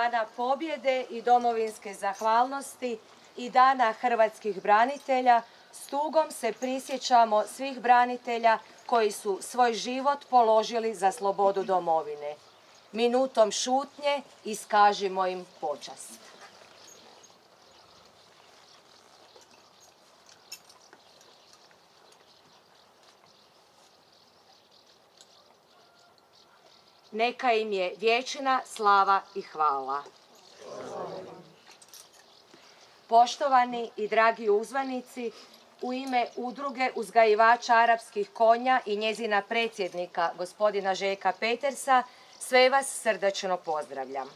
Dana pobjede i domovinske zahvalnosti i Dana hrvatskih branitelja s tugom se prisjećamo svih branitelja koji su svoj život položili za slobodu domovine. Minutom šutnje iskažimo im počast. Neka im je vječna slava i hvala. Poštovani i dragi uzvanici, u ime Udruge uzgajivača arapskih konja i njezina predsjednika, gospodina Željka Petersa, sve vas srdačno pozdravljam.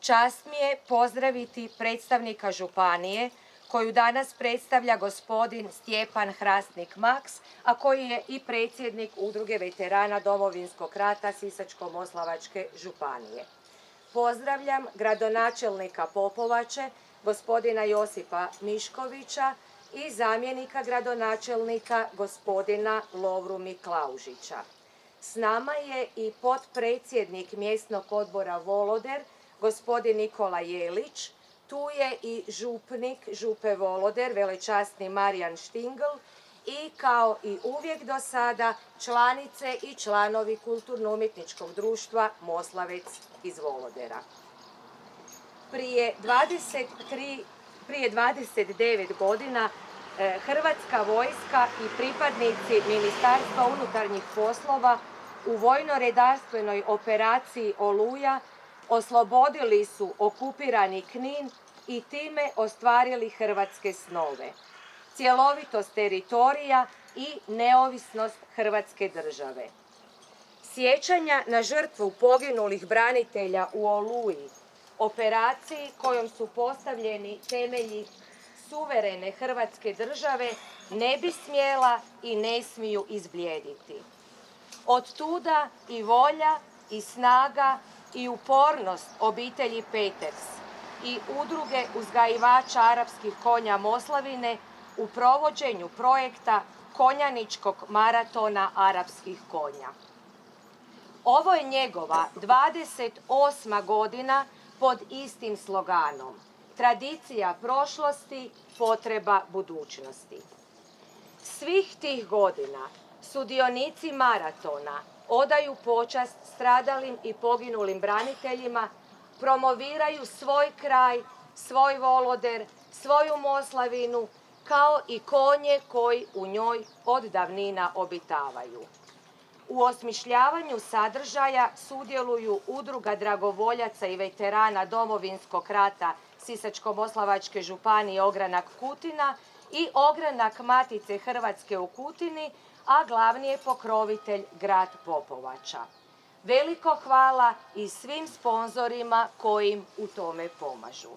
Čast mi je pozdraviti predstavnika županije, koju danas predstavlja gospodin Stjepan Hrastnik Maks, a koji je i predsjednik Udruge veterana Domovinskog rata Sisačko-moslavačke županije. Pozdravljam gradonačelnika Popovače, gospodina Josipa Miškovića i zamjenika gradonačelnika gospodina Lovru Miklaužića. S nama je i potpredsjednik mjesnog odbora Voloder, gospodin Nikola Jelić. Tu je i župnik Župe Voloder, velečasni Marijan Štingl i kao i uvijek do sada članice i članovi Kulturno-umjetničkog društva Moslavec iz Volodera. Prije 29 godina Hrvatska vojska i pripadnici Ministarstva unutarnjih poslova u vojno-redarstvenoj operaciji Oluja oslobodili su okupirani Knin i time ostvarili hrvatske snove, cjelovitost teritorija i neovisnost Hrvatske države. Sjećanja na žrtvu poginulih branitelja u Oluji, operaciji kojom su postavljeni temelji suverene Hrvatske države, ne bi smjela i ne smiju izblijediti. Od tuda i volja i snaga i upornost obitelji Peters i Udruge uzgajivača arapskih konja Moslavine u provođenju projekta konjaničkog maratona arapskih konja. Ovo je njegova 28. godina pod istim sloganom: tradicija prošlosti, potreba budućnosti. Svih tih godina sudionici maratona odaju počast stradalim i poginulim braniteljima, promoviraju svoj kraj, svoj Voloder, svoju Moslavinu, kao i konje koji u njoj od davnina obitavaju. U osmišljavanju sadržaja sudjeluju Udruga dragovoljaca i veterana Domovinskog rata Sisačko-moslavačke županije Ogranak Kutina i Ogranak Matice Hrvatske u Kutini, a glavni je pokrovitelj grad Popovača. Veliko hvala i svim sponzorima koji im u tome pomažu.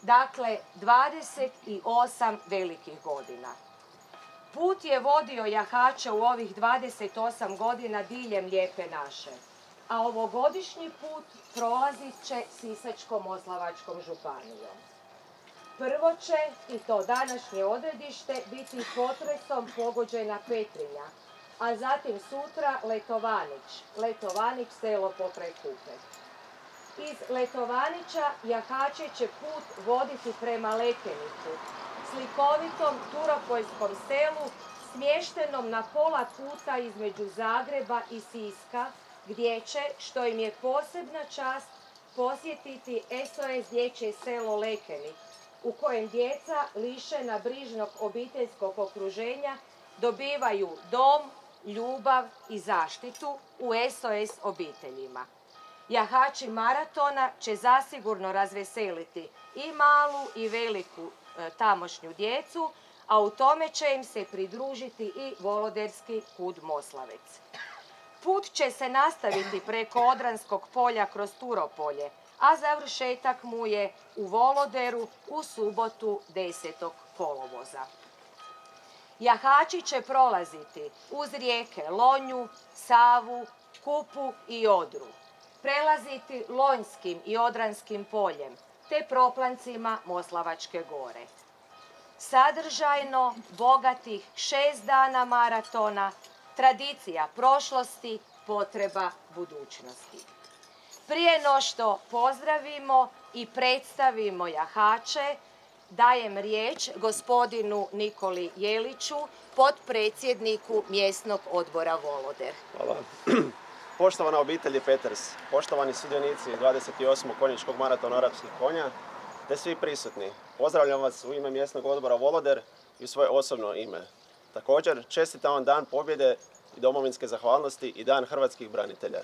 Dakle, 28 velikih godina. Put je vodio jahače u ovih 28 godina diljem Lijepe naše, a ovogodišnji put prolazit će Sisačko-moslavačkom županijom. Prvo će, i to današnje odredište, biti potresom pogođena Petrinja, a zatim sutra Letovanić selo pokraj Kupe. Iz Letovanića jahači će put voditi prema Lekenicu, slikovitom turopoljskom selu smještenom na pola puta između Zagreba i Siska, gdje će, što im je posebna čast, posjetiti SOS dječje selo Lekenik, u kojem djeca lišena brižnog obiteljskog okruženja dobivaju dom, ljubav i zaštitu u SOS obiteljima. Jahači maratona će zasigurno razveseliti i malu i veliku tamošnju djecu, a u tome će im se pridružiti i Voloderski KUD Moslavec. Put će se nastaviti preko Odranskog polja kroz Turopolje, a završetak mu je u Voloderu u subotu 10. kolovoza. Jahači će prolaziti uz rijeke Lonju, Savu, Kupu i Odru, prelaziti Lonjskim i Odranskim poljem, te proplancima Moslavačke gore. Sadržajno bogatih 6 dana maratona, tradicija prošlosti, potreba budućnosti. Prije no što pozdravimo i predstavimo jahače, dajem riječ gospodinu Nikoli Jeliću, potpredsjedniku mjesnog odbora Voloder. Hvala. Poštovana obitelji Peters, poštovani sudionici 28. konjičkog maratona arapskih konja, te svi prisutni. Pozdravljam vas u ime mjesnog odbora Voloder i u svoje osobno ime. Također, čestitam vam Dan pobjede i domovinske zahvalnosti i Dan hrvatskih branitelja.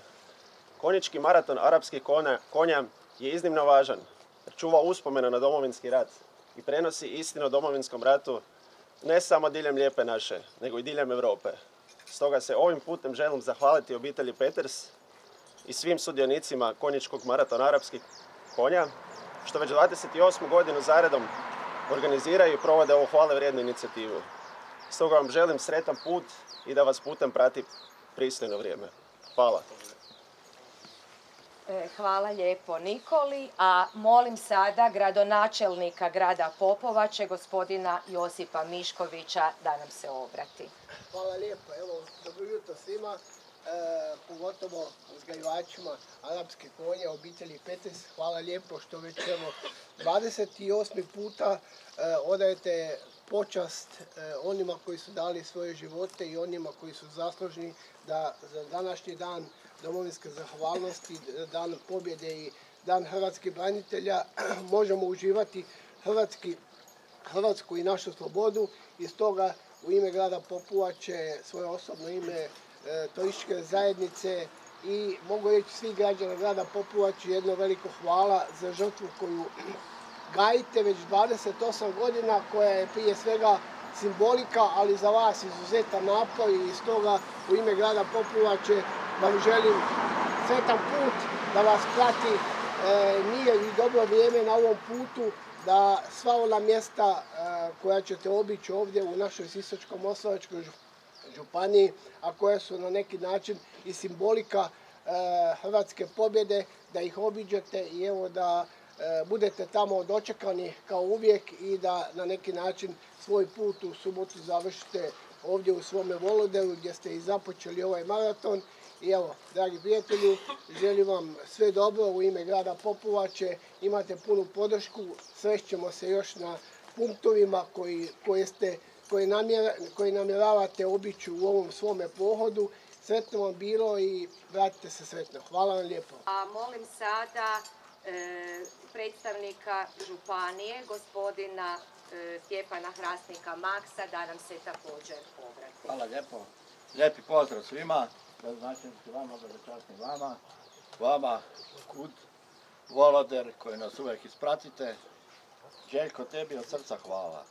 Konjički maraton arapskih konja je iznimno važan jer čuva uspomenu na Domovinski rat i prenosi istinu o Domovinskom ratu ne samo diljem Lijepe naše, nego i diljem Europe. Stoga se ovim putem želim zahvaliti obitelji Peters i svim sudionicima konjičkog maratona arapskih konja, što već 28. godinu zaredom organiziraju i provode ovu hvale vrijednu inicijativu. Stoga vam želim sretan put i da vas putem prati pristojno vrijeme. Hvala. Hvala lijepo Nikoli, a molim sada gradonačelnika grada Popovače, gospodina Josipa Miškovića, da nam se obrati. Hvala lijepo, evo, dobro jutro svima, pogotovo uzgajivačima arapske konje, obitelji Peters. Hvala lijepo što već evo 28. puta odajete počast onima koji su dali svoje živote i onima koji su zaslužni da za današnji dan domovinske zahvalnosti, Dan pobjede i Dan hrvatskih branitelja možemo uživati Hrvatsku i našu slobodu. I stoga u ime grada Popovače, svoje osobno ime, turističke zajednice i mogu reći svih građana grada Popovače jedno veliko hvala za žrtvu koju gajite već 28 godina, koja je prije svega simbolika, ali za vas izuzetan napor i stoga u ime grada Popovače vam želim sretan put, da vas prati mir i dobro vrijeme na ovom putu, da sva ona mjesta koja ćete obići ovdje u našoj Sisačko-moslavačkoj županiji, a koja su na neki način i simbolika hrvatske pobjede, da ih obiđete i evo da budete tamo dočekani kao uvijek i da na neki način svoj put u subotu završite ovdje u svome Voloderu gdje ste i započeli ovaj maraton. I evo, dragi prijatelji, želim vam sve dobro u ime grada Popovače, imate punu podršku, srećemo se još na punktovima koje namjeravate obići u ovom svome pohodu. Sretno vam bilo i vratite se sretno. Hvala vam lijepo. A molim sada predstavnika županije, gospodina Stjepana Hrastnika Maksa, da nam se također obrati. Hvala lijepo. Lijepi pozdrav svima, gradonačelnici vama, dobročasni vama, Kud, Voloder koji nas uvijek ispratite. Željko, tebi od srca hvala.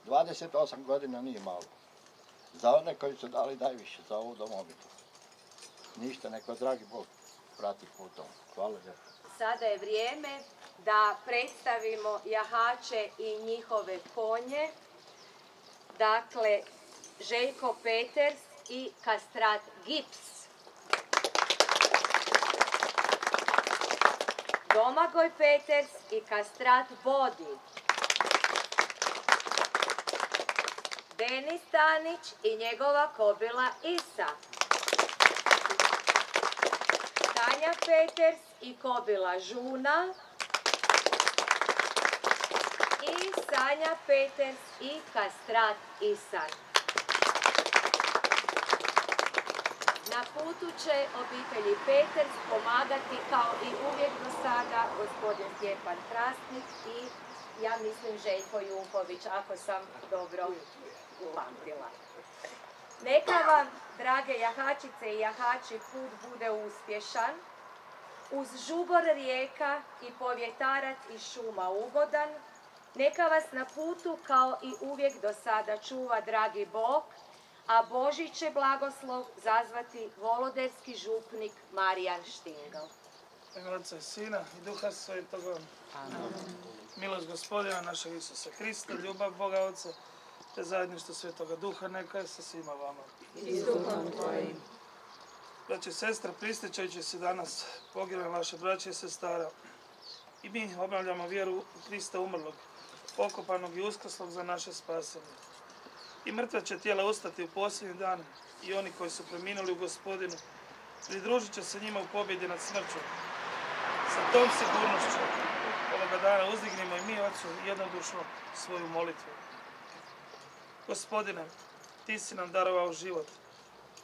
28 godina nije malo. Za one koji su dali najviše za ovu domovinu. Ništa, neko dragi Bog prati putom. Hvala lijepo. Sada je vrijeme da predstavimo jahače i njihove konje. Dakle, Željko Peters i kastrat Gips. Domagoj Peters i kastrat Bodi. Denis Stanić i njegova kobila Isa. Tanja Peters i kobila Žuna. I Sanja Peters i kastrat Isan. Na putu će obitelji Peters pomagati kao i uvijek do sada gospodin Stjepan Hrastnik i ja mislim Željko Junković, ako sam dobro upamtila. Neka vam, drage jahačice i jahači, put bude uspješan, uz žubor rijeka i povjetarac iz šuma ugodan. Neka vas na putu kao i uvijek do sada čuva dragi Bog, a Božji će blagoslov zazvati voloderski župnik Marijan Štingel. U ime Oca i Sina i Duha Svetoga. Milost Gospodina našeg Isusa Krista, ljubav Boga Oca, te zajedništvo Svetoga Duha neka je sa svima vama. I s duhom tvojim. Braće i sestre, prisjećajući se danas pogibelji vaše braće i sestara, i mi obnavljamo vjeru u Krista umrlog, pokopanog i uskrslog za naše spasenje. I mrtva će tijela ustati u posljednji dan i oni koji su preminuli u Gospodinu pridružit će se njima u pobjedi nad smrću Sa tom sigurnošću ovoga dana uzdignimo i mi, Otcu, jednodušno svoju molitvu. Gospodine, Ti si nam darovao život.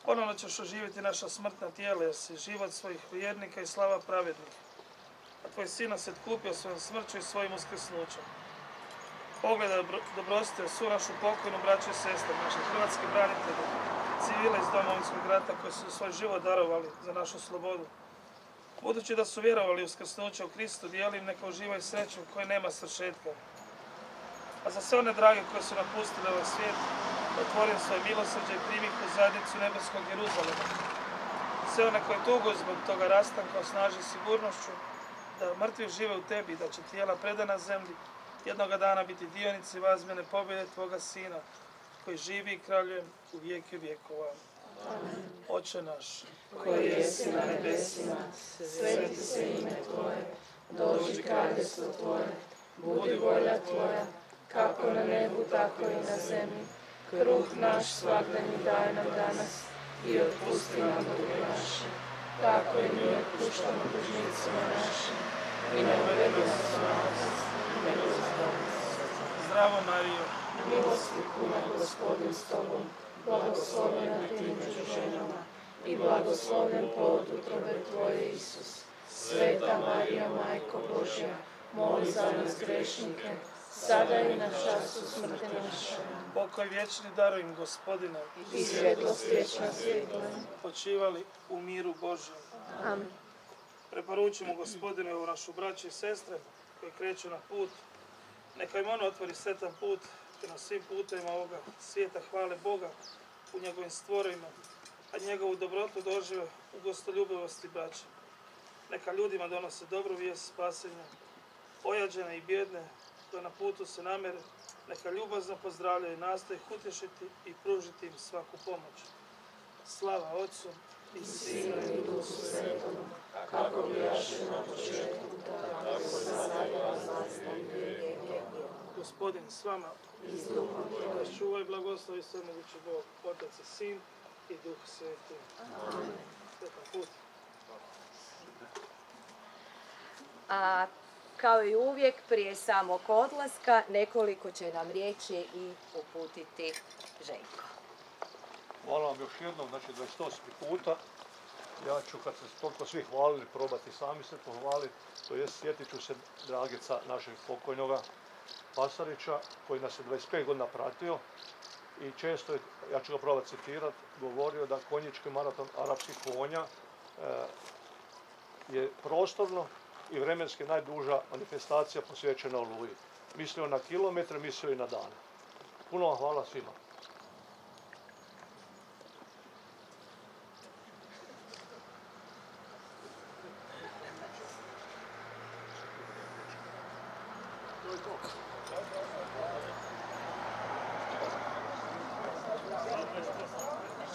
Ponovno ćeš oživjeti naša smrtna tijela, jer si život svojih vjernika i slava pravednih. A Tvoj Sin nas je otkupio svojom smrću i svojim uskrsnućem. Pogledaj dobrostio svu našu pokojnu braću i sestre, naše hrvatske branitelje, civile iz Domovinskog rata koji su svoj život darovali za našu slobodu. Budući da su vjerovali u uskrsnuće u Kristu, dijelim neka uživaju sreću koja nema svršetka. A za sve one drage koje su napustili ovaj svijet, otvorim svoje milosrđe i primi ih u zajednicu nebeskog Jeruzalema. Sve one koje tugu zbog toga rastanka osnaži sigurnošću da mrtvi žive u Tebi i da će tijela predana zemlji jednoga dana biti dionici vazmjene pobjede Tvoga Sina, koji živi i kraljuje u vijeke vjekova. Oče naš, koji jesi na nebesima, sveti se ime Tvoje, dođi kraljestvo Tvoje, budi volja Tvoja, kako na nebu, tako i na zemlji. Kruh naš svakdanji daj nam danas i otpusti nam duge naše, tako i mi otpuštamo dužnicima našim. I ne uvedi nas u napast, nego izbavi nas. zdravo Marijo, Milosti puna Gospodin s Tobom, blagoslovljena Ti među ženama i blagoslovljen plod utrobe Tvoje, Isus. Sveta Marija, Majko Božja, moli za nas grešnike, sada i na času smrti naše. pokoj vječni daruj im, Gospodine, I svjetlost vječna svjetla. počivali u miru Božjem. Amen. Preporučimo Gospodinu ovu našu braću i sestre koji kreću na put. Neka im ono otvori sretan put te na svim putevima ovoga svijeta hvale Boga u njegovim stvorenjima, a njegovu dobrotu dožive u gostoljubivosti braće. Neka ljudima donose dobru vijest spasenja, ojađene i bjedne, koje na putu se namere, neka ljubazno pozdravljaju i nastoje ih utješiti i pružiti im svaku pomoć. Slava Otcu i Sinu i Duhu Svetom, Kako bijaše na početku, tako sada i na vijeke vjekova. Gospodin s vama, I s duhom da Tvojim. vas čuva i blagoslovi svemogući Bog, Otac i Sin i Duh Sveti. Sretan put. A kao i uvijek, prije samog odlaska, nekoliko će nam riječi i uputiti Željko. Hvala vam još jednom, znači 28. puta. Ja ću, kad se toliko svi hvalili, probati sami se pohvaliti. To jest, sjetit ću se Drageca, našeg pokojnoga Pasarića, koji nas je 25 godina pratio. I često je, ja ću ga probati citirati, govorio da konjički maraton arapskih konja je prostorno i vremenski najduža manifestacija posvećena Oluji. Mislio na kilometre, mislio i na dane. Puno vam hvala svima.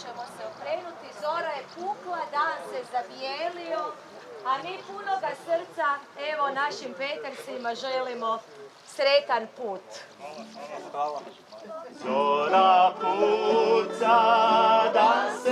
Ćemo se okrenuti, zora je pukla, dan se zabijelio, a mi punoga srca, evo našim Petersima želimo sretan put. Zora puca, dan